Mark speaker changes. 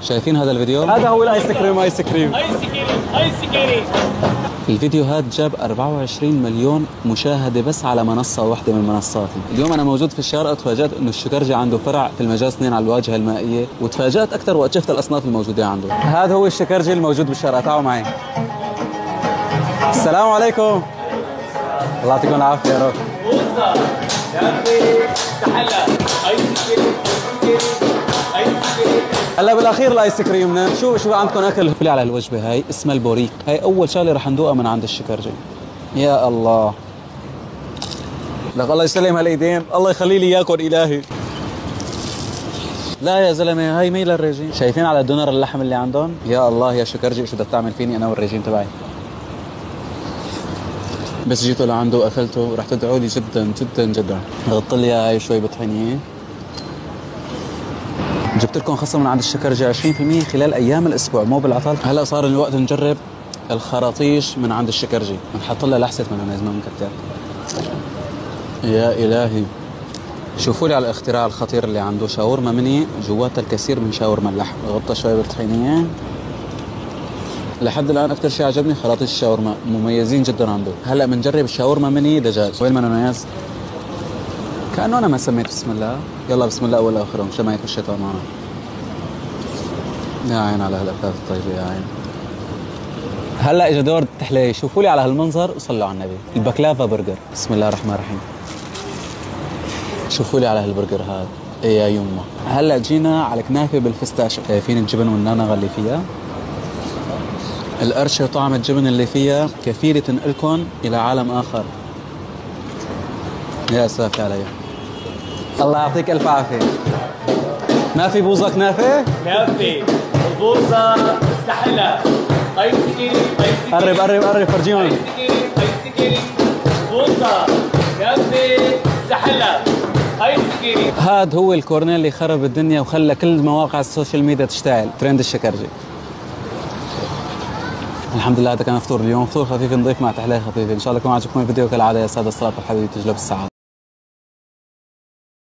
Speaker 1: شايفين هذا الفيديو؟ هذا هو الايس كريم. ايس كريم ايس كريم. الفيديو هذا جاب 24 مليون مشاهدة بس على منصة واحدة من المنصات. اليوم أنا موجود في الشارقة وتفاجأت إنه الشكرجي عنده فرع في المجال 2 على الواجهة المائية، وتفاجأت أكثر وقت شفت الأصناف الموجودة عنده. هذا هو الشكرجي الموجود بالشارقة، تعالوا معي. السلام عليكم. الله يعطيكم العافية يا رب. هلا بالاخير الايس كريم. شو عندكم اكل؟ قولي على الوجبه هاي، اسمها البوريك. هاي اول شغله رح ندوقها من عند الشكرجي. يا الله، لك الله يسلم هالايدين، الله يخلي لي اياكم الهي. لا يا زلمه، هاي مي للرجيم. شايفين على دونر اللحم اللي عندهم؟ يا الله يا شكرجي، شو بدك تعمل فيني انا والرجيم تبعي؟ بس جيتوا لعنده واكلته ورح تدعوا لي جدا جدا جدا. ضغط لي هاي شوي بطحينيه. جبت لكم خصم من عند الشكرجي 20% خلال ايام الاسبوع، مو بالعطل. هلا صار الوقت نجرب الخراطيش من عند الشكرجي. بنحط لها لحسه مايونيز ما مكتر. يا الهي، شوفوا لي على الاختراع الخطير اللي عنده. شاورما مني جواتها الكثير من شاورما اللحم، غطى شوي بالطحينيه. لحد الان اكثر شيء عجبني خراطيش الشاورما، مميزين جدا عنده. هلا بنجرب الشاورما مني دجاج. وين المايونيز؟ كأنه أنا ما سميت بسم الله. يلا بسم الله أول وآخر مشان ما يكون الشيطان معنا. يا عين على هالأكلات الطيبة يا عين. هلا إجا دور التحلية. شوفوا لي على هالمنظر وصلوا على النبي. البكلافا برجر. بسم الله الرحمن الرحيم. شوفوا لي على هالبرجر هذا. إيه يا يمه. هلا جينا على كنافة بالفستاشيو. شايفين الجبن والنعناع اللي فيها؟ القرشة وطعم الجبن اللي فيها كفيلة تنقلكم إلى عالم آخر. يا سافي علي. الله يعطيك الف عافيه. ما في بوظه كنافه؟ كنافه البوظه مستحيله. ايس كريم قرب فرجيهم. ايس كريم بوظه كنافه مستحيله. ايس كريم. هذا هو الكورنيل اللي خرب الدنيا وخلى كل مواقع السوشيال ميديا تشتعل. ترند الشكرجي. الحمد لله هذا كان فطور اليوم، فطور خفيف نضيف مع تحلية خفيفه. ان شاء الله يكون عجبكم الفيديو كالعاده. يا ساده الصلاه والحبيب تجلب السعاده.